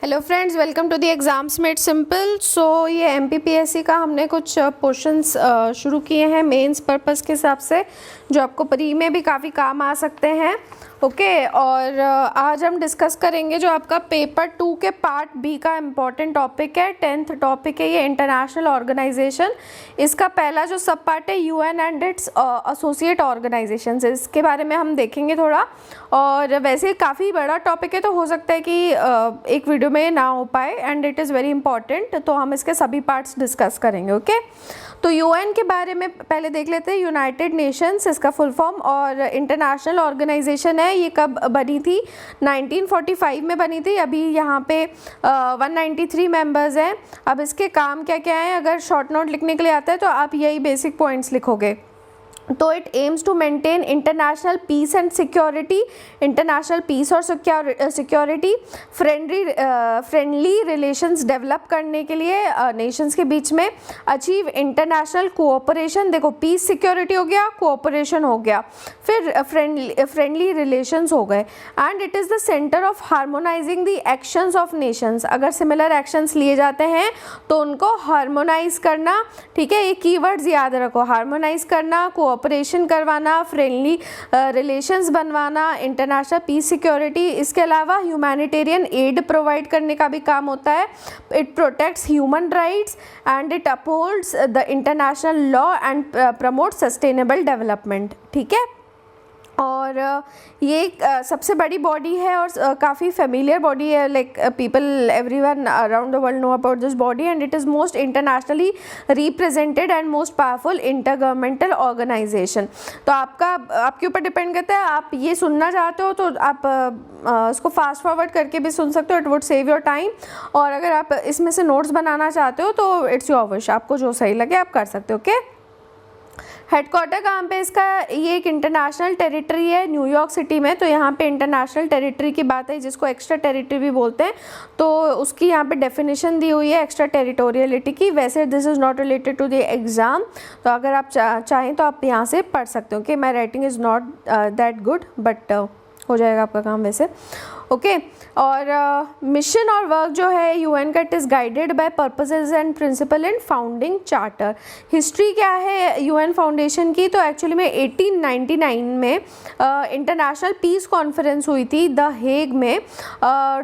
Hello friends, welcome to the exams made simple. So ये MPPSC का हमने कुछ क्वेश्चंस शुरू किए हैं मेंस पर्पस के हिसाब से, जो आपको प्री में भी काफ़ी काम आ सकते हैं। ओके और आज हम डिस्कस करेंगे जो आपका पेपर 2 के पार्ट बी का इम्पॉर्टेंट टॉपिक है, 10th टॉपिक है ये इंटरनेशनल ऑर्गेनाइजेशन। इसका पहला जो सब पार्ट है UN and it's associate organisations, इसके बारे में हम देखेंगे थोड़ा। और वैसे काफ़ी बड़ा टॉपिक है तो हो सकता है कि एक वीडियो में ना हो पाए, and it is very important, तो हम इसके सभी पार्ट्स डिस्कस करेंगे। ओके तो यूएन के बारे में पहले देख लेते हैं। यूनाइटेड नेशंस इसका फुल फॉर्म, और इंटरनेशनल ऑर्गेनाइजेशन है। ये कब बनी थी? 1945 में बनी थी। अभी यहाँ पे 193 मेंबर्स हैं। अब इसके काम क्या क्या हैं, अगर शॉर्ट नोट लिखने के लिए आता है तो आप यही बेसिक पॉइंट्स लिखोगे। तो it aims to maintain international peace and security, international peace और सिक्योरिटी, फ्रेंडली रिलेशंस डेवलप करने के लिए नेशंस के बीच में, अचीव इंटरनेशनल कोऑपरेशन। देखो, पीस सिक्योरिटी हो गया, कोऑपरेशन हो गया, फिर फ्रेंडली रिलेशंस हो गए। And it is the centre of harmonising the actions of Nations. अगर सिमिलर एक्शंस लिए जाते हैं तो उनको हार्मोनाइज करना, ठीक है, ये कीवर्ड्स याद रखो, हार्मोनाइज करना, ऑपरेशन करवाना, फ्रेंडली रिलेशंस बनवाना, इंटरनेशनल पीस सिक्योरिटी। इसके अलावा ह्यूमैनिटेरियन एड प्रोवाइड करने का भी काम होता है। It protects human rights and it upholds the international law and promote sustainable development. ठीक है, और ये सबसे बड़ी बॉडी है और काफ़ी फेमिलियर बॉडी है, like people everyone around the world know about this body, and it is most internationally represented and most powerful intergovernmental organisation. तो आपके ऊपर डिपेंड करता है, आप ये सुनना चाहते हो तो आप इसको फास्ट फॉरवर्ड करके भी सुन सकते हो, it would save your time. और अगर आप इसमें से नोट्स बनाना चाहते हो तो इट्स योर विश, आपको जो सही लगे आप कर सकते हो। ओके, हेडक्वार्टर कहाँ पे इसका? ये एक इंटरनेशनल टेरिटरी है न्यूयॉर्क सिटी में। तो यहाँ पे इंटरनेशनल टेरिटरी की बात है, जिसको एक्स्ट्रा टेरिटरी भी बोलते हैं। तो उसकी यहाँ पे डेफिनेशन दी हुई है एक्स्ट्रा टेरिटोरियलिटी की। वैसे this is not related to the exam, तो अगर आप चाहें तो आप यहाँ से पढ़ सकते हो कि my writing is not that good, but हो जाएगा आपका काम वैसे। ओके और मिशन और वर्क जो है यूएन का, it is guided by purposes and principle in founding charter. History क्या है यूएन फाउंडेशन की? तो एक्चुअली में 1899 में इंटरनेशनल पीस कॉन्फ्रेंस हुई थी द हेग में,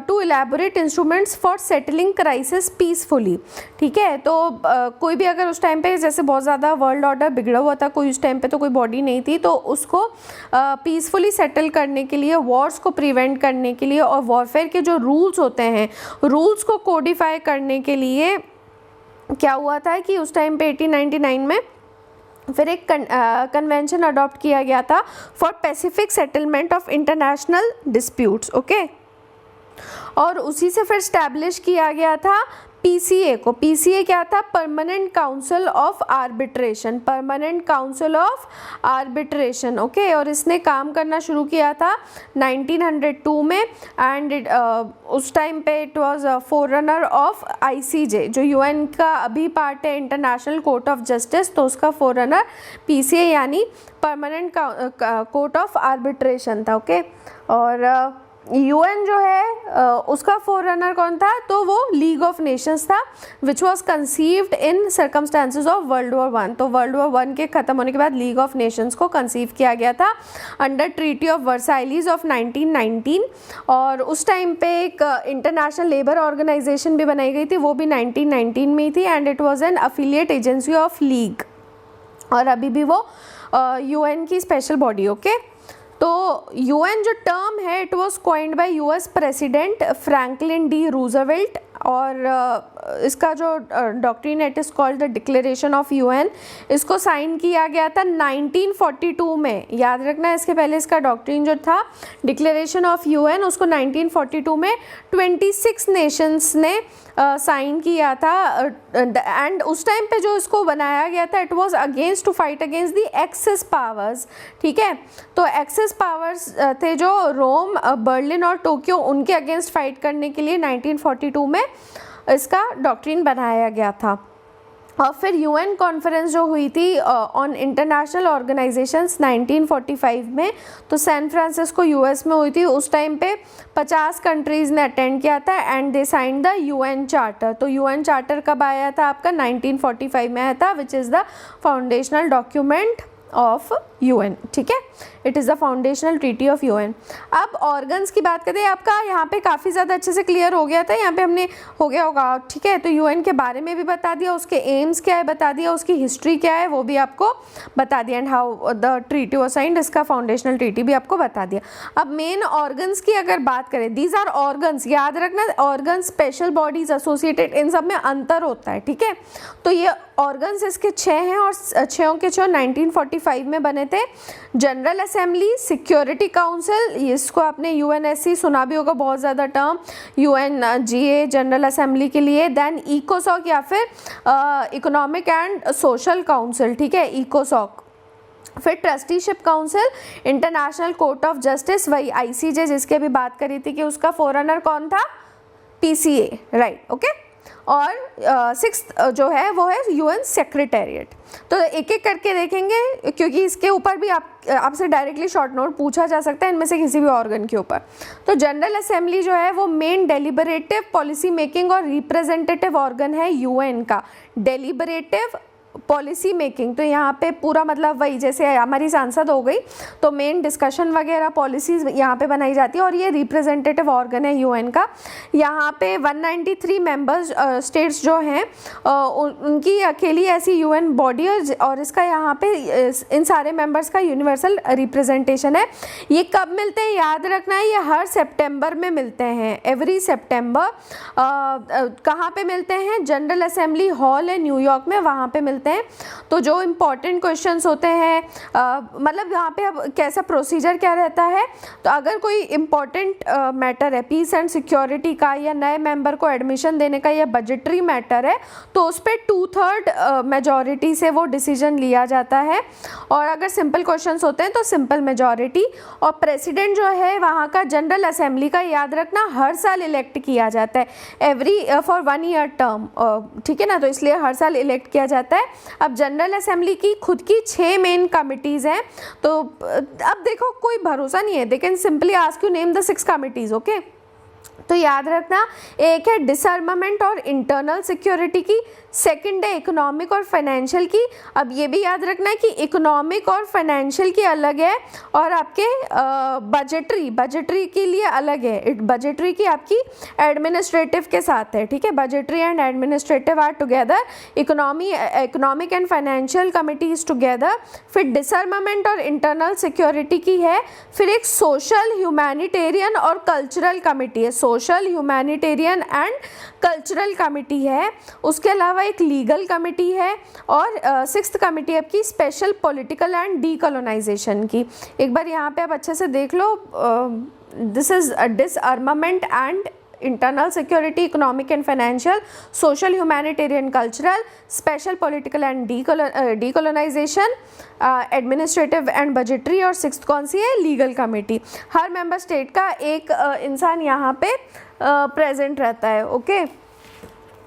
to elaborate instruments for settling crisis peacefully. ठीक है, तो कोई भी अगर उस टाइम पे जैसे बहुत ज़्यादा वर्ल्ड ऑर्डर बिगड़ा हुआ था, कोई उस टाइम पे तो कोई बॉडी नहीं थी, तो उसको पीसफुली सेटल करने के लिए, वॉर्स को प्रिवेंट करने के लिए और वॉरफेयर के जो रूल्स होते हैं, रूल्स को कोडिफाई करने के लिए क्या हुआ था कि उस टाइम पे 1899 में फिर एक कन्वेंशन अडॉप्ट किया गया था for Pacific settlement of international disputes. Okay, और उसी से फिर स्टैब्लिश किया गया था पीसीए को। पीसीए क्या था? Permanent council of arbitration, permanent council of arbitration. Okay, और इसने काम करना शुरू किया था 1902 में, एंड उस टाइम पे इट वाज फोररनर ऑफ आईसीजे, जो यूएन का अभी पार्ट है इंटरनेशनल कोर्ट ऑफ जस्टिस। तो उसका फोररनर पीसीए यानी परमानेंट कोर्ट ऑफ आर्बिट्रेशन था। ओके, और यूएन जो है उसका फोररनर कौन था? तो वो लीग ऑफ नेशंस था, which was conceived in circumstances of world war 1। तो वर्ल्ड वॉर 1 के ख़त्म होने के बाद लीग ऑफ नेशंस को कंसीव किया गया था अंडर ट्रीटी ऑफ वर्साइलीज ऑफ 1919। और उस टाइम पे एक इंटरनेशनल लेबर ऑर्गेनाइजेशन भी बनाई गई थी, वो भी 1919 में ही थी, and it was an affiliate agency of league, और अभी भी वो यूएन की स्पेशल बॉडी। ओके, तो यूएन जो टर्म है, it was coined bye US president Franklin D Roosevelt, और इसका जो डॉक्ट्रिन है, it is called the declaration of UN. इसको साइन किया गया था 1942 में। याद रखना, इसके पहले इसका डॉक्ट्रिन जो था डिक्लेरेशन ऑफ यूएन, उसको 1942 में 26 नेशंस ने साइन किया था। एंड उस टाइम पे जो इसको बनाया गया था, it was against to fight against the axis powers. ठीक है, तो एक्सेस पावर्स थे जो रोम, बर्लिन और टोक्यो, उनके अगेंस्ट फाइट करने के लिए 1942 में इसका डॉक्ट्रिन बनाया गया था। और फिर यूएन कॉन्फ्रेंस जो हुई थी ऑन इंटरनेशनल ऑर्गेनाइजेशंस 1945 में, तो सैन फ्रांसिस्को यूएस में हुई थी। उस टाइम पे 50 कंट्रीज़ ने अटेंड किया था and they sign the UN charter. तो यूएन चार्टर कब आया था आपका? 1945 में आया था, which is the foundational document of UN. ठीक है, it is the foundational treaty of UN. अब ऑर्गन्स की बात करते हैं, आपका यहाँ पे काफ़ी ज़्यादा अच्छे से क्लियर हो गया था, यहाँ पे हमने हो गया होगा। ठीक है, तो यूएन के बारे में भी बता दिया, उसके एम्स क्या है बता दिया, उसकी हिस्ट्री क्या है वो भी आपको बता दिया, and how the treaty was signed, इसका फाउंडेशनल ट्रीटी भी आपको बता दिया। अब मेन ऑर्गन्स की अगर बात करें, दीज आर ऑर्गन्स, याद रखना ऑर्गन्स स्पेशल बॉडीज एसोसिएटेड, इन सब में अंतर होता है। ठीक है, तो ये ऑर्गन्स इसके 6 हैं और 6 के 6 1945 में बने थे। जनरल असेंबली, सिक्योरिटी काउंसिल, इसको आपने यूएनएससी सुना भी होगा बहुत ज़्यादा टर्म, यूएनजीए जनरल असेंबली के लिए। देन इकोसॉक या फिर इकोनॉमिक एंड सोशल काउंसिल, ठीक है, इकोसॉक। फिर trusteeship council, international court of justice, वही आईसीजे जिसके भी बात करी थी कि उसका फोरनर कौन था? PCA, right, okay. और 6th जो है वो है यूएन सेक्रेटेरिएट। तो एक एक करके देखेंगे क्योंकि इसके ऊपर भी आपसे डायरेक्टली शॉर्ट नोट पूछा जा सकता है इनमें से किसी भी ऑर्गन के ऊपर। तो जनरल असेंबली जो है वो मेन डेलिबरेटिव, पॉलिसी मेकिंग और रिप्रेजेंटेटिव ऑर्गन है यूएन का। डेलिबरेटिव, पॉलिसी मेकिंग, तो यहाँ पे पूरा मतलब वही जैसे हमारी सांसद हो गई, तो मेन डिस्कशन वगैरह पॉलिसीज यहाँ पे बनाई जाती है। और ये रिप्रेजेंटेटिव ऑर्गन है यूएन का। यहाँ पे 193 मेंबर्स स्टेट्स जो हैं उनकी अकेली ऐसी यूएन बॉडी, और इसका यहाँ पे इन सारे मेंबर्स का यूनिवर्सल रिप्रेजेंटेशन है। ये कब मिलते हैं याद रखना है, ये हर सितंबर में मिलते हैं, एवरी सितंबर। कहाँ पे मिलते हैं? जनरल असेंबली हॉल है न्यूयॉर्क में, वहाँ पे मिलते हैं। तो जो इम्पॉर्टेंट क्वेश्चंस होते हैं, मतलब यहाँ पे अब कैसा प्रोसीजर क्या रहता है, तो अगर कोई इम्पॉर्टेंट मैटर है पीस एंड सिक्योरिटी का, या नए मेंबर को एडमिशन देने का, या बजटरी मैटर है, तो उस पर 2/3 मेजॉरिटी से वो डिसीजन लिया जाता है। और अगर सिंपल क्वेश्चंस होते हैं तो सिंपल मेजॉरिटी। और प्रेसिडेंट जो है वहाँ का जनरल असेंबली का, याद रखना हर साल इलेक्ट किया जाता है, एवरी फॉर 1 ईयर टर्म, ठीक है ना, तो इसलिए हर साल इलेक्ट किया जाता है। अब जनरल असेंबली की खुद की 6 मेन कमिटीज़ हैं, तो अब देखो कोई भरोसा नहीं है, they can simply ask you name the 6 committees, okay. तो याद रखना, एक है डिसआर्मामेंट और इंटरनल सिक्योरिटी की, सेकंड है इकोनॉमिक और फाइनेंशियल की। अब ये भी याद रखना है कि इकोनॉमिक और फाइनेंशियल की अलग है, और आपके बजटरी के लिए अलग है। बजटरी की आपकी एडमिनिस्ट्रेटिव के साथ है, ठीक है, budgetary and administrative are together, economic and financial committees together. फिर डिसआर्मामेंट और इंटरनल सिक्योरिटी की है। फिर एक सोशल, ह्यूमैनिटेरियन और कल्चरल कमिटी है, social, humanitarian and cultural committee है। उसके अलावा एक लीगल कमिटी है, और 6th कमिटी आपकी स्पेशल पॉलिटिकल एंड डीकोलोनाइजेशन की। एक बार यहाँ पे आप अच्छे से देख लो, this is disarmament and internal security, economic and financial, social, humanitarian, cultural, special political and decolonization, administrative and budgetary, और 6th कौन सी है? Legal committee. हर मेंबर स्टेट का एक इंसान यहाँ पे प्रेजेंट रहता है, ओके।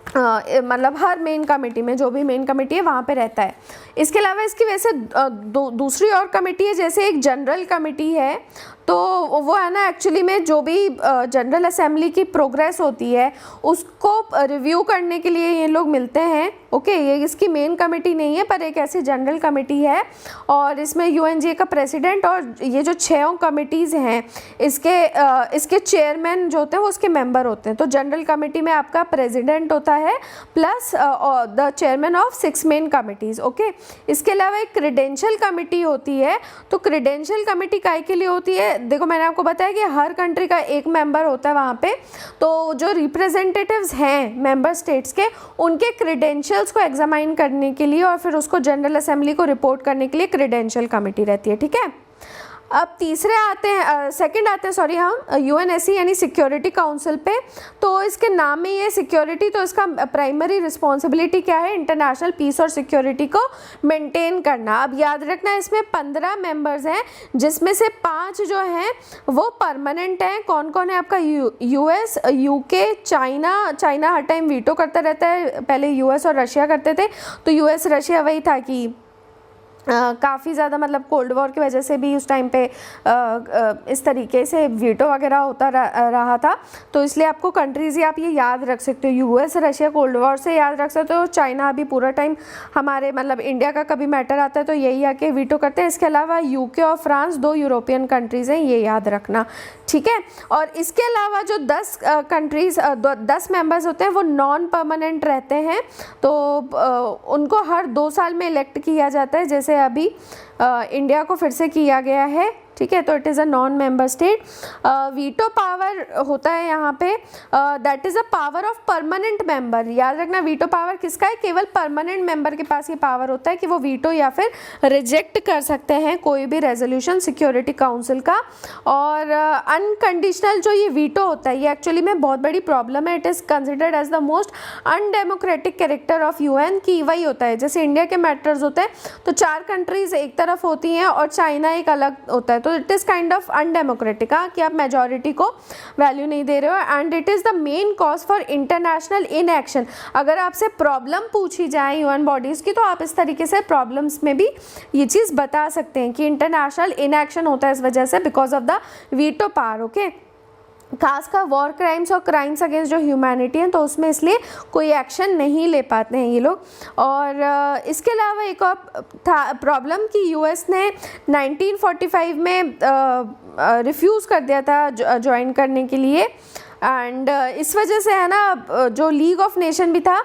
मतलब हर मेन कमेटी में, जो भी मेन कमेटी है वहाँ पे रहता है। इसके अलावा इसकी वैसे दूसरी और कमेटी है, जैसे एक जनरल कमेटी है, तो वो है ना एक्चुअली में जो भी जनरल असेंबली की प्रोग्रेस होती है उसको रिव्यू करने के लिए ये लोग मिलते हैं, ओके। ये इसकी मेन कमेटी नहीं है, पर एक ऐसी जनरल कमेटी है, और इसमें यूएनजीए का प्रेसिडेंट और ये जो 6 कमिटीज़ हैं इसके चेयरमैन जो होते हैं वो उसके मेंबर होते हैं। तो जनरल कमेटी में आपका प्रेसिडेंट होता है plus the chairman of 6 main committees, okay. इसके अलावा एक क्रेडेंशियल कमेटी होती है। तो क्रेडेंशियल कमेटी काय के लिए होती है? देखो मैंने आपको बताया कि हर कंट्री का एक मेंबर होता है वहाँ पे, तो जो रिप्रेजेंटेटिव्स हैं मेंबर स्टेट्स के, उनके क्रेडेंशियल्स को एग्जामाइन करने के लिए और फिर उसको जनरल असेंबली को रिपोर्ट करने के लिए क्रेडेंशियल कमेटी रहती है, ठीक है। अब तीसरे आते हैं, सेकंड आते हैं सॉरी हम यूएनएससी यानी सिक्योरिटी काउंसिल पे। तो इसके नाम में ये सिक्योरिटी, तो इसका प्राइमरी रिस्पॉन्सिबिलिटी क्या है, इंटरनेशनल पीस और सिक्योरिटी को मेंटेन करना। अब याद रखना इसमें 15 मेंबर्स हैं, जिसमें से 5 जो हैं वो परमानेंट हैं। कौन कौन है आपका, यूएस, यूके, चाइना हर टाइम वीटो करता रहता है, पहले यूएस और रशिया करते थे। तो यूएस रशिया वही था कि काफ़ी ज़्यादा मतलब कोल्ड वॉर की वजह से भी उस टाइम पे इस तरीके से वीटो वगैरह होता रहा था। तो इसलिए आपको कंट्रीज़ ही आप ये याद रख सकते हो, यूएस रशिया कोल्ड वॉर से याद रख सकते हो। चाइना अभी पूरा टाइम हमारे मतलब इंडिया का कभी मैटर आता है तो यही आके वीटो करते हैं। इसके अलावा यूके और फ्रांस 2 यूरोपियन कंट्रीज़ हैं, ये याद रखना, ठीक है। और इसके अलावा जो 10 कंट्रीज़ 10 मेंबर्स होते हैं वो नॉन परमानेंट रहते हैं, तो उनको हर 2 साल में इलेक्ट किया जाता है, जैसे अभी इंडिया को फिर से किया गया है, ठीक है। तो it is a non member state. Veto power होता है यहाँ पे, that is a power of permanent member. याद रखना वीटो पावर किसका है, केवल परमानेंट मेंबर के पास ये पावर होता है कि वो वीटो या फिर रिजेक्ट कर सकते हैं कोई भी रेजोल्यूशन सिक्योरिटी काउंसिल का। और अनकंडीशनल जो ये वीटो होता है ये एक्चुअली में बहुत बड़ी प्रॉब्लम है। It is considered as the most undemocratic character of UN, की वही होता है जैसे इंडिया के मैटर्स होते हैं तो 4 कंट्रीज एक तरफ होती हैं और चाइना एक अलग होता है, तो it is kind of undemocratic, कि आप मेजॉरिटी को वैल्यू नहीं दे रहे हो। And it is the main cause for international inaction. अगर आपसे प्रॉब्लम पूछी जाए यूएन बॉडीज़ की तो आप इस तरीके से प्रॉब्लम्स में भी ये चीज़ बता सकते हैं कि इंटरनेशनल इनएक्शन होता है इस वजह से, because of the veto power, okay. खासकर वॉर क्राइम्स और क्राइम्स अगेंस्ट जो ह्यूमैनिटी हैं तो उसमें इसलिए कोई एक्शन नहीं ले पाते हैं ये लोग। और इसके अलावा एक और था प्रॉब्लम कि यूएस ने 1945 में रिफ्यूज़ कर दिया था ज्वाइन करने के लिए। एंड इस वजह से है ना जो लीग ऑफ नेशन भी था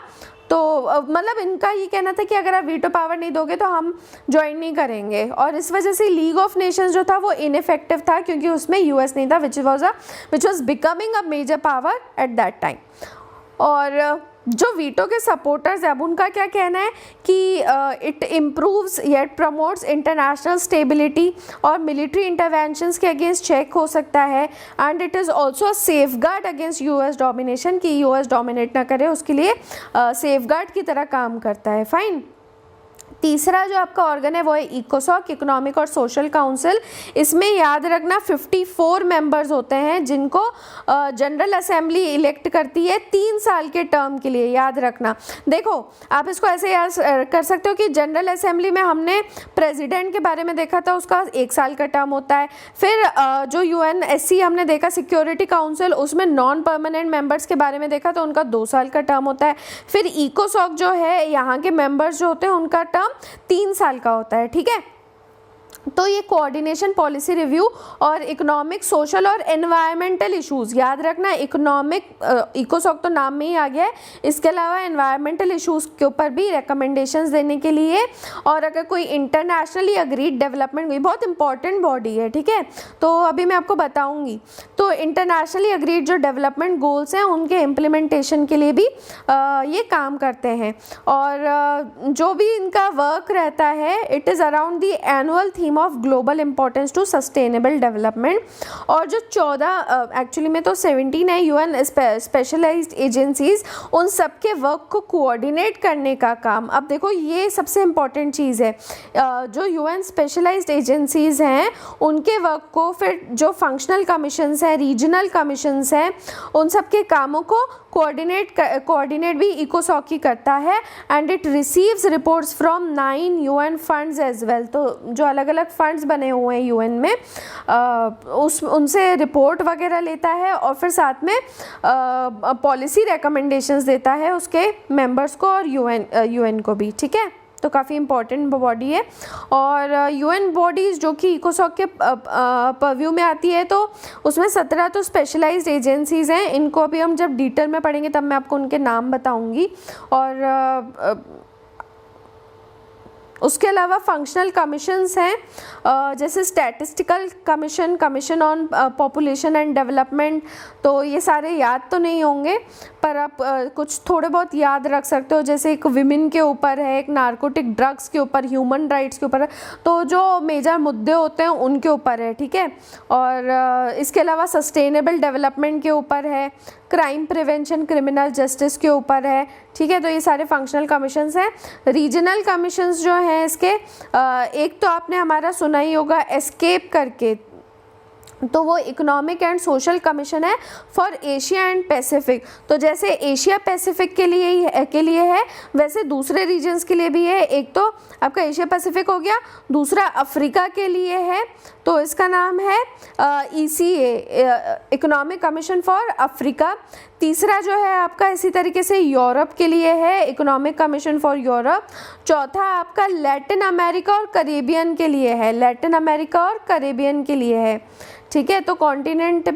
तो मतलब इनका ये कहना था कि अगर आप वीटो पावर नहीं दोगे तो हम ज्वाइन नहीं करेंगे, और इस वजह से लीग ऑफ नेशंस जो था वो इनइफेक्टिव था क्योंकि उसमें यूएस नहीं था, which was becoming a major power at that time. और जो वीटो के सपोर्टर्स हैं अब उनका क्या कहना है कि it improves yet promotes international stability और मिलिट्री इंटरवेंशंस के अगेंस्ट चेक हो सकता है। And it is also a safeguard against US domination, कि यूएस डोमिनेट ना करे उसके लिए सेफगार्ड की तरह काम करता है। फाइन। तीसरा जो आपका ऑर्गन है वो है इकोसॉक, इकोनॉमिक और सोशल काउंसिल। इसमें याद रखना 54 मेंबर्स होते हैं जिनको जनरल असेंबली इलेक्ट करती है 3 साल के टर्म के लिए। याद रखना, देखो आप इसको ऐसे याद कर सकते हो कि जनरल असेंबली में हमने प्रेसिडेंट के बारे में देखा था, उसका 1 साल का टर्म होता है। फिर जो यूएनएससी हमने देखा सिक्योरिटी काउंसिल, उसमें नॉन परमानेंट मेंबर्स के बारे में देखा तो उनका 2 साल का टर्म होता है। फिर इकोसॉक जो है यहाँ के मेंबर्स जो होते हैं उनका टर्म 3 साल का होता है, ठीक है। तो ये कोऑर्डिनेशन, पॉलिसी रिव्यू और इकोनॉमिक, सोशल और एनवायरमेंटल इश्यूज़, याद रखना इकोनॉमिक, इकोसॉक तो नाम में ही आ गया है, इसके अलावा एनवायरमेंटल इश्यूज़ के ऊपर भी रिकमेंडेशंस देने के लिए। और अगर कोई इंटरनेशनली अग्रीड डेवलपमेंट, कोई बहुत इंपॉर्टेंट बॉडी है, ठीक है, तो अभी मैं आपको बताऊंगी। तो इंटरनेशनली अग्रीड जो डेवलपमेंट गोल्स हैं उनके इम्प्लीमेंटेशन के लिए भी ये काम करते हैं। और जो भी इनका वर्क रहता है it is around the annual theme of global importance to sustainable development. और जो 14 एक्चुअली में तो 17 है यूएन स्पेशलाइज्ड एजेंसीज, उन सब के वर्क को कोऑर्डिनेट करने का काम। अब देखो ये सबसे इम्पॉर्टेंट चीज़ है, जो यूएन स्पेशलाइज्ड एजेंसीज हैं उनके वर्क को, फिर जो फंक्शनल कमीशंस हैं, रीजनल कमीशंस हैं, उन सब के कामों को कोऑर्डिनेट भी इकोसॉक ही करता है। And it receives reports from 9 UN funds as well. तो जो अलग अलग फंड्स बने हुए हैं यूएन में उनसे रिपोर्ट वगैरह लेता है और फिर साथ में पॉलिसी रिकमेंडेशंस देता है उसके मेंबर्स को और यूएन को भी, ठीक है। तो काफ़ी इंपॉर्टेंट बॉडी है। और यूएन बॉडीज़ जो कि इकोसॉक के परव्यू में आती है तो उसमें 17 तो स्पेशलाइज्ड एजेंसीज़ हैं। इनको अभी हम जब डिटेल में पढ़ेंगे तब मैं आपको उनके नाम बताऊंगी। और उसके अलावा फंक्शनल कमीशंस हैं जैसे statistical commission, commission on population and development. तो ये सारे याद तो नहीं होंगे पर आप कुछ थोड़े बहुत याद रख सकते हो, जैसे एक विमेन के ऊपर है, एक नार्कोटिक ड्रग्स के ऊपर, ह्यूमन राइट्स के ऊपर है, तो जो मेजर मुद्दे होते हैं उनके ऊपर है, ठीक है। और इसके अलावा सस्टेनेबल डेवलपमेंट के ऊपर है, क्राइम प्रिवेंशन, क्रिमिनल जस्टिस के ऊपर है, ठीक है। तो ये सारे फंक्शनल कमीशंस हैं। रीजनल कमीशंस जो हैं इसके एक तो आपने हमारा सुना ही होगा एस्केप करके, तो वो इकोनॉमिक एंड सोशल कमीशन है फॉर एशिया एंड पैसिफिक। तो जैसे एशिया पैसिफिक के लिए है वैसे दूसरे रीजन्स के लिए भी है। एक तो आपका एशिया पैसिफिक हो गया, दूसरा अफ्रीका के लिए है, तो इसका नाम है ECA, economic commission for Africa. तीसरा जो है आपका इसी तरीके से यूरोप के लिए है, इकोनॉमिक कमीशन फॉर यूरोप। चौथा आपका लैटिन अमेरिका और करेबियन के लिए है, लैटिन अमेरिका और करेबियन के लिए है, ठीक है। तो कॉन्टिनेंट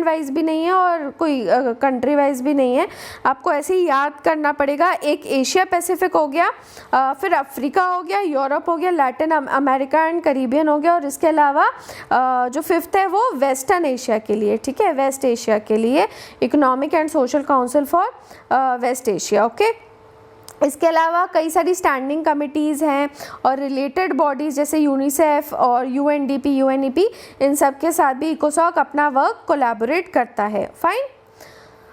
वाइज भी नहीं है और कोई कंट्री वाइज भी नहीं है, आपको ऐसे ही याद करना पड़ेगा। एक एशिया पैसिफिक हो गया, फिर अफ्रीका हो गया, यूरोप हो गया, लैटिन अमेरिका एंड करीबियन हो गया, और इसके अलावा जो फिफ्थ है वो वेस्टर्न एशिया के लिए, ठीक है, वेस्ट एशिया के लिए economic and social council for West Asia, okay. इसके अलावा कई सारी स्टैंडिंग कमिटीज़ हैं और रिलेटेड बॉडीज़ जैसे यूनिसेफ और UNDP, UNEP, इन सब के साथ भी इकोसॉक अपना वर्क कोलैबोरेट करता है, फाइन।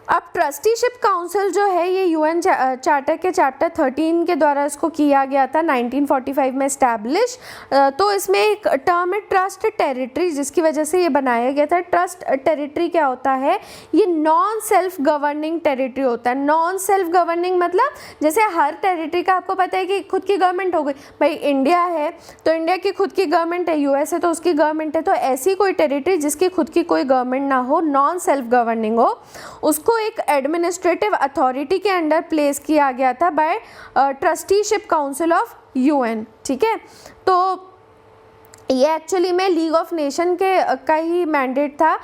अब ट्रस्टीशिप काउंसिल जो है ये UN चार्टर के चैप्टर 13 के द्वारा इसको किया गया था, 1945 में इस्टेब्लिश। तो इसमें एक टर्म है ट्रस्ट टेरिटरी, जिसकी वजह से ये बनाया गया था। ट्रस्ट टेरिटरी क्या होता है? ये नॉन सेल्फ गवर्निंग टेरिटरी होता है। नॉन सेल्फ गवर्निंग मतलब जैसे हर टेरिटरी का आपको पता है कि खुद की गवर्नमेंट हो गई, भाई इंडिया है तो इंडिया की खुद की गवर्नमेंट है, US है तो उसकी गवर्नमेंट है, तो ऐसी कोई टेरिटरी जिसकी खुद की कोई गवर्नमेंट ना हो, नॉन सेल्फ गवर्निंग हो, उसको एक एडमिनिस्ट्रेटिव अथॉरिटी के अंडर प्लेस किया गया था by trusteeship council of UN, ठीक है। तो ये एक्चुअली में लीग ऑफ नेशन के का ही मैंडेट था।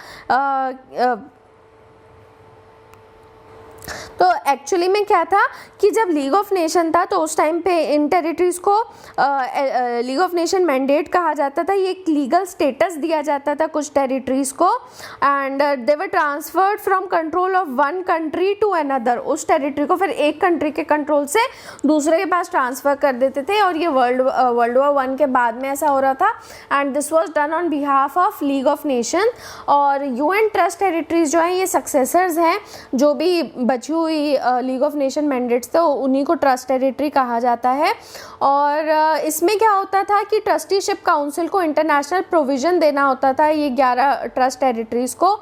तो एक्चुअली में क्या था कि जब लीग ऑफ नेशन था तो उस टाइम पे इन टेरिटरीज़ को लीग ऑफ नेशन मैंडेट कहा जाता था। ये एक लीगल स्टेटस दिया जाता था कुछ टेरिटरीज़ को, and they were transferred from control of one country to another. उस टेरिटरी को फिर एक कंट्री के कंट्रोल से दूसरे के पास ट्रांसफ़र कर देते थे, और ये वर्ल्ड वॉर 1 के बाद में ऐसा हो रहा था, and this was done on behalf of league of nation. और UN ट्रस्ट टेरिटरीज़ जो हैं ये सक्सेसर्स हैं, जो भी बची हुई लीग ऑफ नेशन मैंडेट्स थे उन्हीं को ट्रस्ट टेरिटरी कहा जाता है। और इसमें क्या होता था कि ट्रस्टीशिप काउंसिल को इंटरनेशनल प्रोविज़न देना होता था ये 11 ट्रस्ट टेरिटरीज़ को,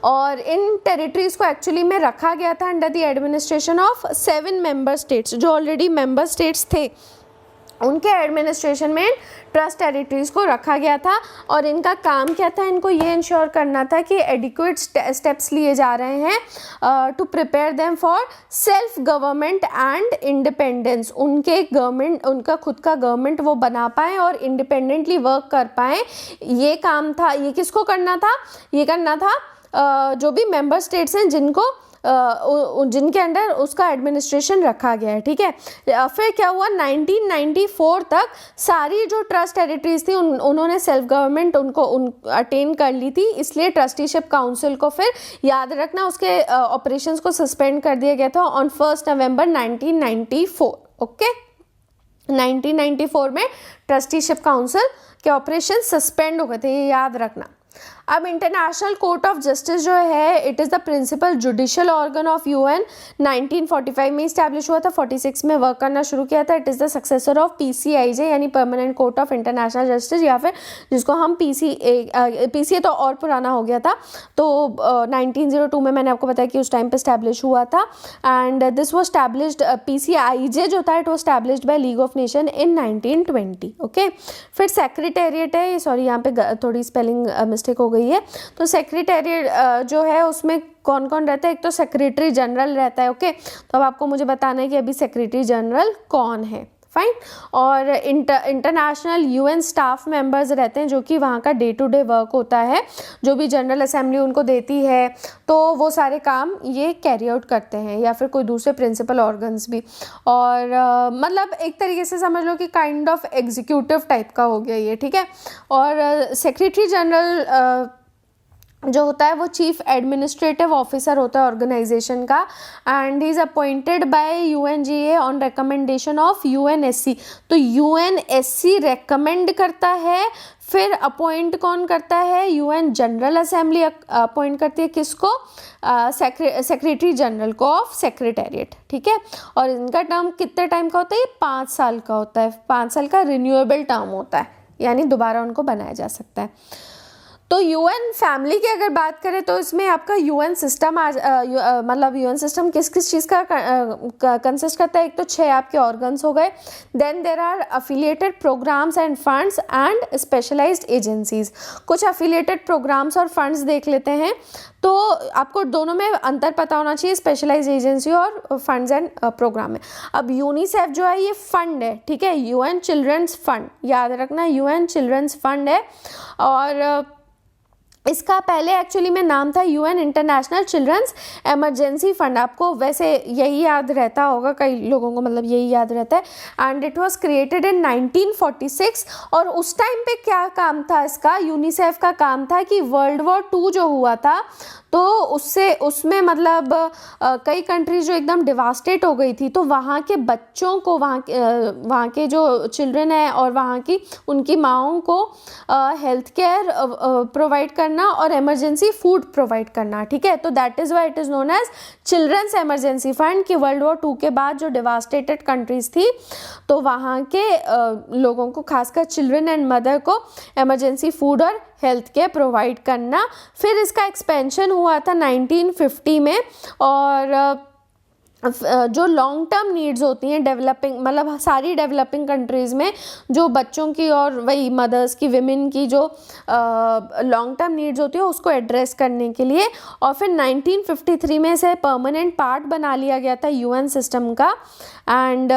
और इन टेरिटरीज़ को एक्चुअली में रखा गया था under the administration of 7 member states. जो ऑलरेडी मेंबर स्टेट्स थे उनके एडमिनिस्ट्रेशन में ट्रस्ट टेरिटरीज़ को रखा गया था, और इनका काम क्या था? इनको ये इंश्योर करना था कि एडिक्वेट स्टेप्स लिए जा रहे हैं to prepare them for self government and independence. उनका खुद का गवर्नमेंट वो बना पाएँ और इंडिपेंडेंटली वर्क कर पाएँ, ये काम था। ये किसको करना था? ये करना था जो भी मेंबर स्टेट्स हैं जिनके अंडर उसका एडमिनिस्ट्रेशन रखा गया है, ठीक है। फिर क्या हुआ, 1994 तक सारी जो ट्रस्ट टेरिटरीज थी उन्होंने सेल्फ गवर्नमेंट अटेन कर ली थी, इसलिए ट्रस्टीशिप काउंसिल को फिर याद रखना उसके ऑपरेशंस को सस्पेंड कर दिया गया था ऑन 1 नवंबर 1994, ओके। 1994 में ट्रस्टीशिप काउंसिल के ऑपरेशन सस्पेंड हो गए थे, ये याद रखना। अब इंटरनेशनल कोर्ट ऑफ जस्टिस जो है it is the principal judicial organ of UN, 1945 में इस्टेब्लिश हुआ था, 46 में वर्क करना शुरू किया था। It is the successor of PCIJ यानी permanent court of international justice, या फिर जिसको हम PCA तो और पुराना हो गया था। तो 1902 में मैंने आपको बताया कि उस टाइम पे इस्टेब्लिश हुआ था, and this was established, PCIJ जो था it was established bye league of nation in 1920, okay. फिर सेक्रेटेरिएट है, सॉरी यहाँ पे थोड़ी स्पेलिंग मिस्टेक हो गई है। तो सेक्रेटेरिएट जो है उसमें कौन कौन रहता है? एक तो सेक्रेटरी जनरल रहता है, ओके। तो अब आपको मुझे बताना है कि अभी सेक्रेटरी जनरल कौन है, फाइन। और इंटरनेशनल यूएन स्टाफ मेंबर्स रहते हैं जो कि वहाँ का डे टू डे वर्क होता है, जो भी जनरल असेंबली उनको देती है तो वो सारे काम ये कैरी आउट करते हैं, या फिर कोई दूसरे प्रिंसिपल ऑर्गन्स भी। और मतलब एक तरीके से समझ लो कि काइंड ऑफ एग्जीक्यूटिव टाइप का हो गया ये, ठीक है। और सेक्रेटरी जनरल जो होता है वो चीफ एडमिनिस्ट्रेटिव ऑफिसर होता है ऑर्गेनाइजेशन का, and he is appointed by UNGA on recommendation of UNSC. तो यूएनएससी रेकमेंड करता है, फिर अपॉइंट कौन करता है, यूएन जनरल असेंबली अपॉइंट करती है किसको, सेक्रेटरी जनरल को ऑफ सेक्रेटेरिएट, ठीक है। और इनका टर्म कितने टाइम का होता है, ये 5 साल का होता है, 5 साल का रिन्यूएबल टर्म होता है, यानी दोबारा उनको बनाया जा सकता है। तो यूएन फैमिली की अगर बात करें तो इसमें आपका यूएन सिस्टम मतलब यूएन सिस्टम किस किस चीज़ का कंसिस्ट करता है। एक तो 6 आपके ऑर्गन्स हो गए, then there are affiliated programmes and funds and specialised agencies. कुछ अफिलिएटेड प्रोग्राम्स और फंड्स देख लेते हैं, तो आपको दोनों में अंतर पता होना चाहिए, स्पेशलाइज्ड एजेंसी और फंड्स एंड प्रोग्राम है। अब यूनिसेफ जो है ये फंड है, ठीक है, यूएन चिल्ड्रंस फंड, याद रखना यूएन चिल्ड्रंस फंड है। और इसका पहले एक्चुअली में नाम था UN international children's emergency fund. आपको वैसे यही याद रहता होगा, कई लोगों को मतलब यही याद रहता है। And it was created in 1946। और उस टाइम पे क्या काम था इसका, यूनिसेफ का काम था कि वर्ल्ड वॉर 2 जो हुआ था तो उसमें मतलब कई कंट्रीज जो एकदम डिवास्टेट हो गई थी, तो वहाँ के बच्चों को, वहाँ के जो चिल्ड्रन है और वहाँ की उनकी माँओं को हेल्थ केयर प्रोवाइड करना और इमरजेंसी फूड प्रोवाइड करना, ठीक है। तो that is why it is known as children's emergency fund, कि वर्ल्ड वॉर 2 के बाद जो डिवास्टेटेड कंट्रीज थी तो वहाँ के लोगों को, खासकर चिल्ड्रन एंड मदर को इमरजेंसी फूड और हेल्थ केयर प्रोवाइड करना। फिर इसका एक्सपेंशन हुआ था 1950 में, और जो लॉन्ग टर्म नीड्स होती हैं डेवलपिंग, मतलब सारी डेवलपिंग कंट्रीज़ में जो बच्चों की और वही मदर्स की, विमेन की जो लॉन्ग टर्म नीड्स होती है उसको एड्रेस करने के लिए। और फिर 1953 में इसे परमानेंट पार्ट बना लिया गया था यूएन सिस्टम का। एंड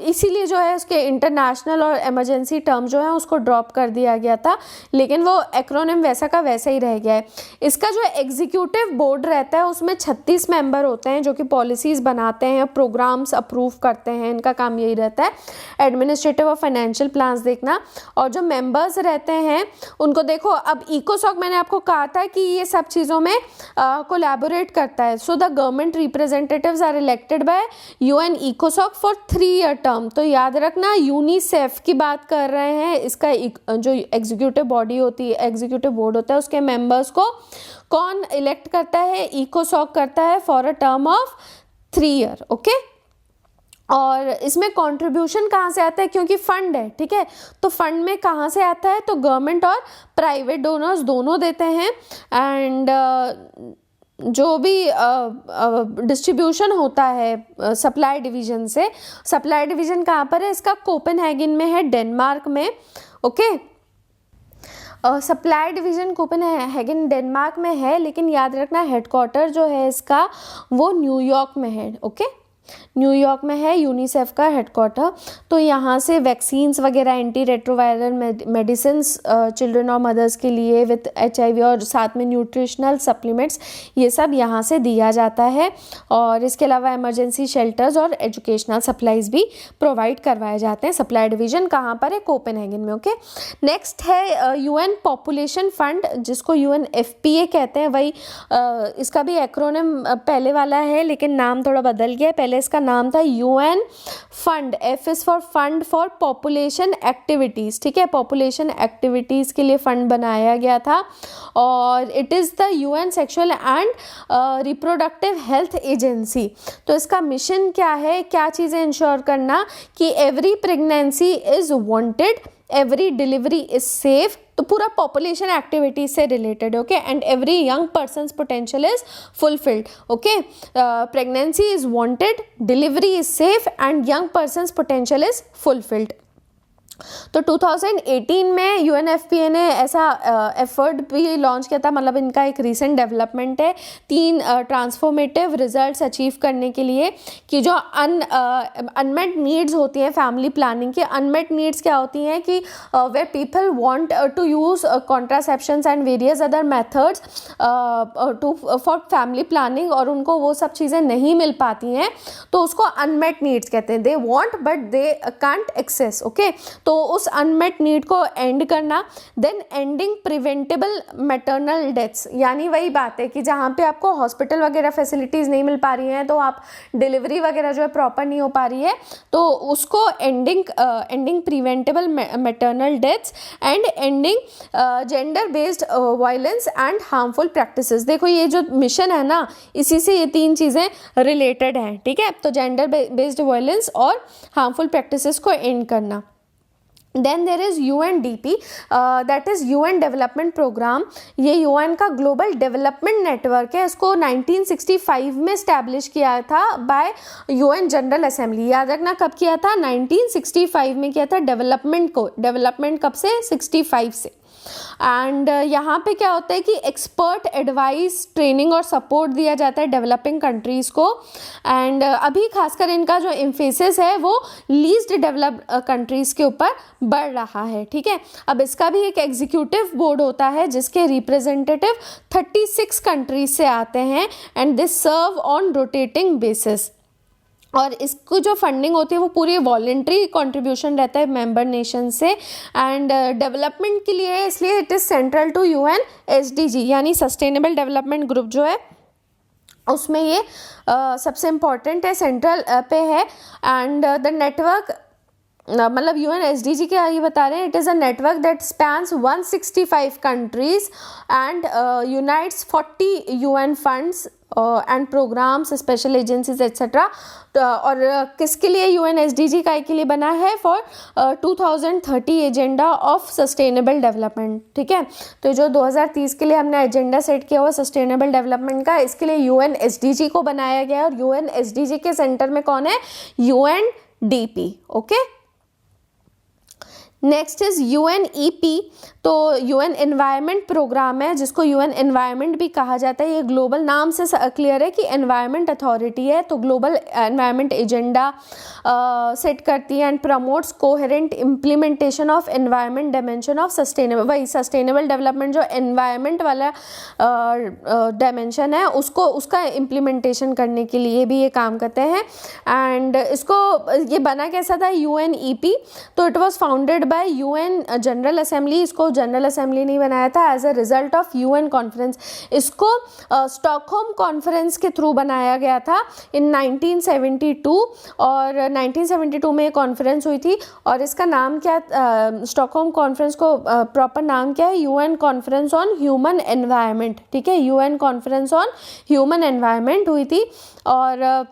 इसीलिए जो है उसके इंटरनेशनल और इमरजेंसी टर्म जो है उसको ड्रॉप कर दिया गया था, लेकिन वो एक्रोनिम वैसा का वैसा ही रह गया है। इसका जो एग्जीक्यूटिव बोर्ड रहता है उसमें 36 मेंबर होते हैं जो कि पॉलिसीज़ बनाते हैं, प्रोग्राम्स अप्रूव करते हैं, इनका काम यही रहता है। एडमिनिस्ट्रेटिव और फाइनेंशियल प्लान्स देखना, और जो मेंबर्स रहते हैं उनको देखो। अब इकोसॉक मैंने आपको कहा था कि ये सब चीज़ों में कोलैबोरेट करता है। So the government representatives are elected by UN इकोसॉक फॉर 3 ईयर टर्म। तो याद रखना यूनिसेफ की बात कर रहे हैं, इसका जो एग्जीक्यूटिव बॉडी होती है, एग्जीक्यूटिव बोर्ड होता है, उसके मेंबर्स को कौन इलेक्ट करता है, इकोसॉक करता है for a term of 3 year, okay. और इसमें कंट्रीब्यूशन कहाँ से आता है, क्योंकि फंड है, ठीक है, तो फंड में कहाँ से आता है, तो गवर्नमेंट और प्राइवेट डोनर्स दोनों देते हैं। एंड जो भी डिस्ट्रीब्यूशन होता है सप्लाई डिवीजन से, सप्लाई डिवीजन कहाँ पर है, इसका कोपेनहेगन में है, डेनमार्क में, okay. Supply division Copenhagen Denmark में है, लेकिन याद रखना हेडक्वार्टर जो है इसका वो न्यूयॉर्क में है, ओके। न्यूयॉर्क में है यूनिसेफ का हेडक्वार्टर। तो यहाँ से वैक्सीन्स वगैरह, एंटी रेट्रोवायरल मेडिसिन्स चिल्ड्रन और मदर्स के लिए विथ HIV, और साथ में न्यूट्रिशनल सप्लीमेंट्स, ये सब यहाँ से दिया जाता है। और इसके अलावा इमरजेंसी शेल्टर्स और एजुकेशनल सप्लाईज भी प्रोवाइड करवाए जाते हैं। सप्लाई डिवीज़न कहाँ पर है, कोपेनहेगन में, ओके। नेक्स्ट है यूएन पॉपुलेशन फंड, जिसको UNFPA कहते हैं। वही इसका भी एक्रोनिम पहले वाला है, लेकिन नाम थोड़ा बदल गया है। पहले इसका नाम था UN fund, F is for fund for population activities, ठीक है, पॉपुलेशन एक्टिविटीज़ के लिए फंड बनाया गया था। और it is the UN sexual and reproductive health agency. तो इसका मिशन क्या है, क्या चीज़ें इंश्योर करना कि every pregnancy is wanted, every delivery is safe, तो पूरा पॉपुलेशन एक्टिविटी से रिलेटेड है, okay. And every young persons potential is fulfilled, okay. Pregnancy is wanted, delivery is safe and young persons potential is fulfilled. तो 2018 में UNFPA ने ऐसा effort भी launch किया था, मतलब इनका एक रीसेंट डेवलपमेंट है 3 ट्रांसफॉर्मेटिव रिजल्ट्स अचीव करने के लिए, कि जो अनमेट नीड्स होती हैं फैमिली प्लानिंग की। अनमेट नीड्स क्या होती हैं कि वे people want to use contraceptions and various other methods for family planning, और उनको वो सब चीज़ें नहीं मिल पाती हैं, तो उसको अनमेट नीड्स कहते हैं। They want but they can't access, okay. तो उस अनमेट नीड को एंड करना। Then ending preventable maternal deaths, यानी वही बात है कि जहाँ पे आपको हॉस्पिटल वगैरह फैसिलिटीज़ नहीं मिल पा रही हैं, तो आप डिलीवरी वगैरह जो है प्रॉपर नहीं हो पा रही है, तो उसको ending preventable maternal deaths and ending gender based violence and harmful practices. देखो ये जो मिशन है ना, इसी से ये 3 चीज़ें रिलेटेड हैं, ठीक है। तो जेंडर बेस्ड वायलेंस और हार्मफुल प्रैक्टिसेस को एंड करना। Then there is UNDP, that is UN development programme. ये UN का ग्लोबल डेवलपमेंट नेटवर्क है। इसको 1965 में इस्टेब्लिश किया था बाय UN जनरल असेंबली। याद रखना कब किया था, 1965 में किया था डेवलपमेंट को। डेवलपमेंट कब से, 65 से। एंड यहाँ पे क्या होता है कि एक्सपर्ट एडवाइस, ट्रेनिंग और सपोर्ट दिया जाता है डेवलपिंग कंट्रीज़ को। एंड अभी खासकर इनका जो एम्फेसिस है वो लीस्ट डेवलप्ड कंट्रीज़ के ऊपर बढ़ रहा है, ठीक है। अब इसका भी एक एग्जीक्यूटिव बोर्ड होता है जिसके रिप्रेजेंटेटिव 36 कंट्रीज से आते हैं, and this serve on rotating basis. और इसको जो फंडिंग होती है वो पूरी वॉलेंट्री कंट्रीब्यूशन रहता है मेंबर नेशन से, एंड डेवलपमेंट के लिए, इसलिए it is central to UN SDG, यानी सस्टेनेबल डेवलपमेंट ग्रुप जो है उसमें ये सबसे इम्पॉर्टेंट है, सेंट्रल पे है। एंड द नेटवर्क, मतलब UN SDG क्या ये बता रहे हैं, it is a network that spans 165 countries and unites 40 UN funds and programmes, special agencies etcetera. और किसके लिए UN SDG का के लिए बना है, for 2030 agenda of sustainable development, ठीक है। तो जो 2030 के लिए हमने एजेंडा सेट किया हुआ सस्टेनेबल डेवलपमेंट का, इसके लिए UN SDG को बनाया गया है। और UN SDG के सेंटर में कौन है, UNDP, okay. Next is UNEP। तो UN एनवायरनमेंट प्रोग्राम है जिसको UN एनवायरनमेंट भी कहा जाता है। ये ग्लोबल नाम से क्लियर है कि एनवायरनमेंट अथॉरिटी है, तो ग्लोबल एनवायरनमेंट एजेंडा सेट करती है and promotes coherent implementation of environment dimension of sustainable, वही सस्टेनेबल डेवलपमेंट जो एनवायरनमेंट वाला डायमेंशन है उसको, उसका इम्प्लीमेंटेशन करने के लिए भी ये काम करते हैं। एंड इसको, ये बना कैसा था UNEP, तो it was founded by UN general assembly. इसको जनरल असेंबली नहीं बनाया था, as a result of UN conference. इसको स्टॉकहोम कॉन्फ्रेंस के थ्रू बनाया गया था इन 1972, और 1972 में कॉन्फ्रेंस हुई थी। और इसका नाम क्या, स्टॉकहोम कॉन्फ्रेंस को प्रॉपर नाम क्या है, UN conference on human environment, ठीक है। UN conference on human environment हुई थी। और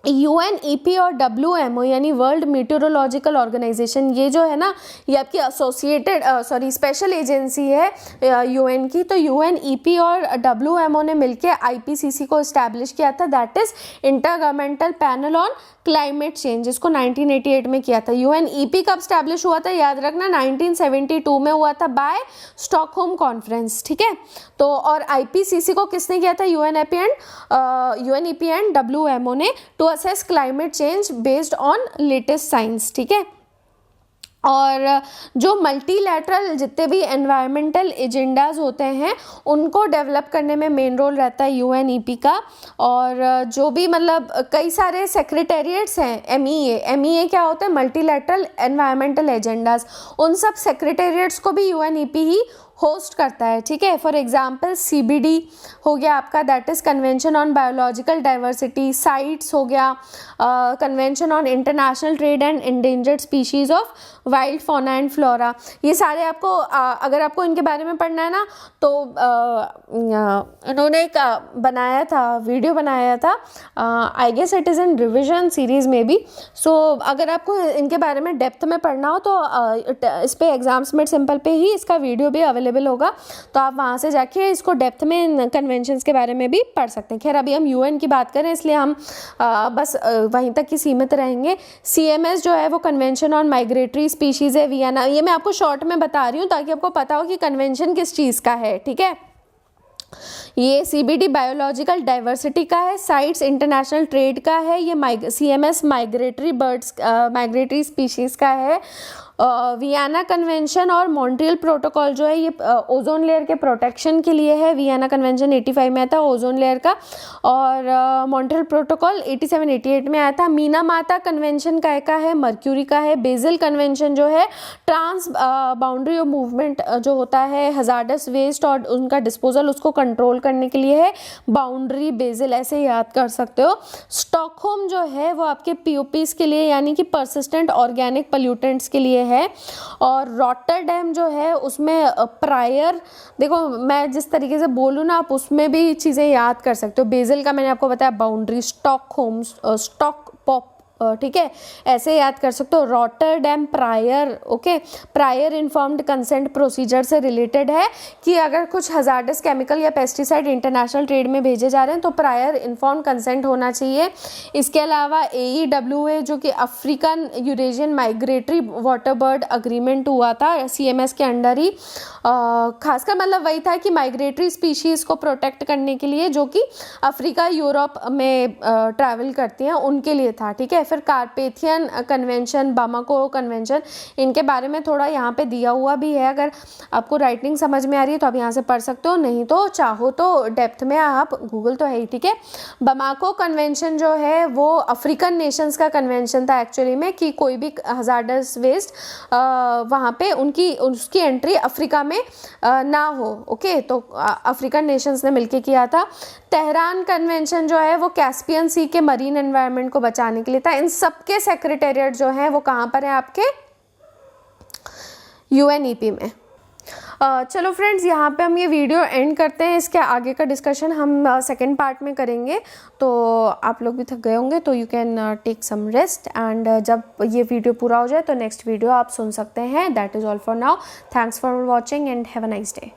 UNEP और WMO यानी वर्ल्ड मीटेरोलॉजिकल ऑर्गेनाइजेशन, ये जो है ना, ये आपकी एसोसिएटेड स्पेशल एजेंसी है UN की। तो UNEP और WMO ने मिलकर IPCC को इस्टेब्लिश किया था, that is intergovernmental panel on climate change, इसको 1988 में किया था। UNEP कब स्टैब्लिश हुआ था, याद रखना 1972 में हुआ था बाय स्टॉकहोम कॉन्फ्रेंस, ठीक है। तो और IPCC को किसने किया था, UNEP एंड WMO ने, to assess climate change based on latest science, ठीक है। और जो मल्टीलैटरल जितने भी एनवायरमेंटल एजेंडाज होते हैं उनको डेवलप करने में मेन रोल रहता है UNEP का। और जो भी मतलब कई सारे सेक्रेटेरिएट्स हैं, MEA क्या होता है, मल्टीलैटरल एनवायरमेंटल एजेंडाज, उन सब सेक्रेटेरिएट्स को भी UNEP ही होस्ट करता है, ठीक है। फॉर एग्जांपल CBD हो गया आपका, that is convention on biological diversity, sites हो गया, convention on international trade and endangered species of wild fauna and flora. ये सारे आपको अगर आपको इनके बारे में पढ़ना है ना, तो इन्होंने एक बनाया था, वीडियो बनाया था, I guess it is in revision series में भी। सो अगर आपको इनके बारे में डेप्थ में पढ़ना हो तो इस पे एग्जाम्स में सिंपल पे ही इसका वीडियो भी अवेलेबल अवेलेबल होगा, तो आप वहाँ से जाके इसको डेप्थ में कन्वेंशंस के बारे में भी पढ़ सकते हैं। खैर अभी हम यूएन की बात करें इसलिए हम बस वहीं तक ही सीमित रहेंगे। CMS जो है वो कन्वेंशन ऑन माइग्रेटरी स्पीशीज़ है वियना, ये मैं आपको शॉर्ट में बता रही हूँ ताकि आपको पता हो कि कन्वेंशन किस चीज़ का है, ठीक है। ये CBD बायोलॉजिकल डाइवर्सिटी का है, साइट्स इंटरनेशनल ट्रेड का है, ये CMS migratory birds migratory species का है। वियना कन्वेंशन और मॉन्ट्रियल प्रोटोकॉल जो है ये ओजोन लेयर के प्रोटेक्शन के लिए है। वियना कन्वेंशन 85 में आया था ओजोन लेयर का, और मॉन्ट्रियल प्रोटोकॉल 87-88 में आया था। मीनामाता कन्वेंशन का है, मर्क्यूरी का है। बेसिल कन्वेंशन जो है ट्रांस बाउंड्री ऑफ मूवमेंट जो होता है हजार्डस वेस्ट और उनका डिस्पोजल उसको कंट्रोल करने के लिए है, बाउंड्री बेसिल ऐसे याद कर सकते हो। स्टॉकहोम जो है वो आपके POPs के लिए यानी कि परसिस्टेंट ऑर्गेनिक पोल्यूटेंट्स के लिए है। और रॉटरडैम जो है उसमें प्रायर, देखो मैं जिस तरीके से बोलूँ ना आप उसमें भी चीज़ें याद कर सकते हो। बेसिल का मैंने आपको बताया बाउंड्री, स्टॉकहोम स्टॉक पॉप, ठीक है, ऐसे याद कर सकते हो। Rotterdam prior, okay, prior informed consent procedure से रिलेटेड है कि अगर कुछ हजार्डस केमिकल या पेस्टिसाइड इंटरनेशनल ट्रेड में भेजे जा रहे हैं तो प्रायर इन्फॉर्म कंसेंट होना चाहिए। इसके अलावा AEWA जो कि African Eurasian migratory water bird agreement हुआ था CMS के अंडर ही, खासकर मतलब वही था कि माइग्रेटरी स्पीशीज़ को प्रोटेक्ट करने के लिए जो कि अफ्रीका यूरोप में ट्रैवल करती हैं उनके लिए था, ठीक है। फिर कार्पेथियन कन्वेंशन, बामाको कन्वेंशन, इनके बारे में थोड़ा यहाँ पे दिया हुआ भी है। अगर आपको राइटिंग समझ में आ रही है तो आप यहाँ से पढ़ सकते हो, नहीं तो चाहो तो डेप्थ में आप गूगल तो है ही, ठीक है। बामाको कन्वेंशन जो है वो अफ्रीकन नेशंस का कन्वेंशन था एक्चुअली में, कि कोई भी हजार्डस वेस्ट वहाँ पे उसकी एंट्री अफ्रीका में ना हो, ओके। तो अफ्रीकन नेशंस ने मिलके किया था। तेहरान कन्वेंशन जो है वो कैस्पियन सी के मरीन एनवायरनमेंट को बचाने के लिए था। इन सबके सेक्रेटेरिएट जो है वो कहाँ पर है आपके UNEP में। चलो फ्रेंड्स, यहाँ पे हम ये वीडियो एंड करते हैं। इसके आगे का डिस्कशन हम सेकंड पार्ट में करेंगे। तो आप लोग भी थक गए होंगे तो you can take some rest, and जब ये वीडियो पूरा हो जाए तो नेक्स्ट वीडियो आप सुन सकते हैं। That is all for now. Thanks for watching and have a nice day.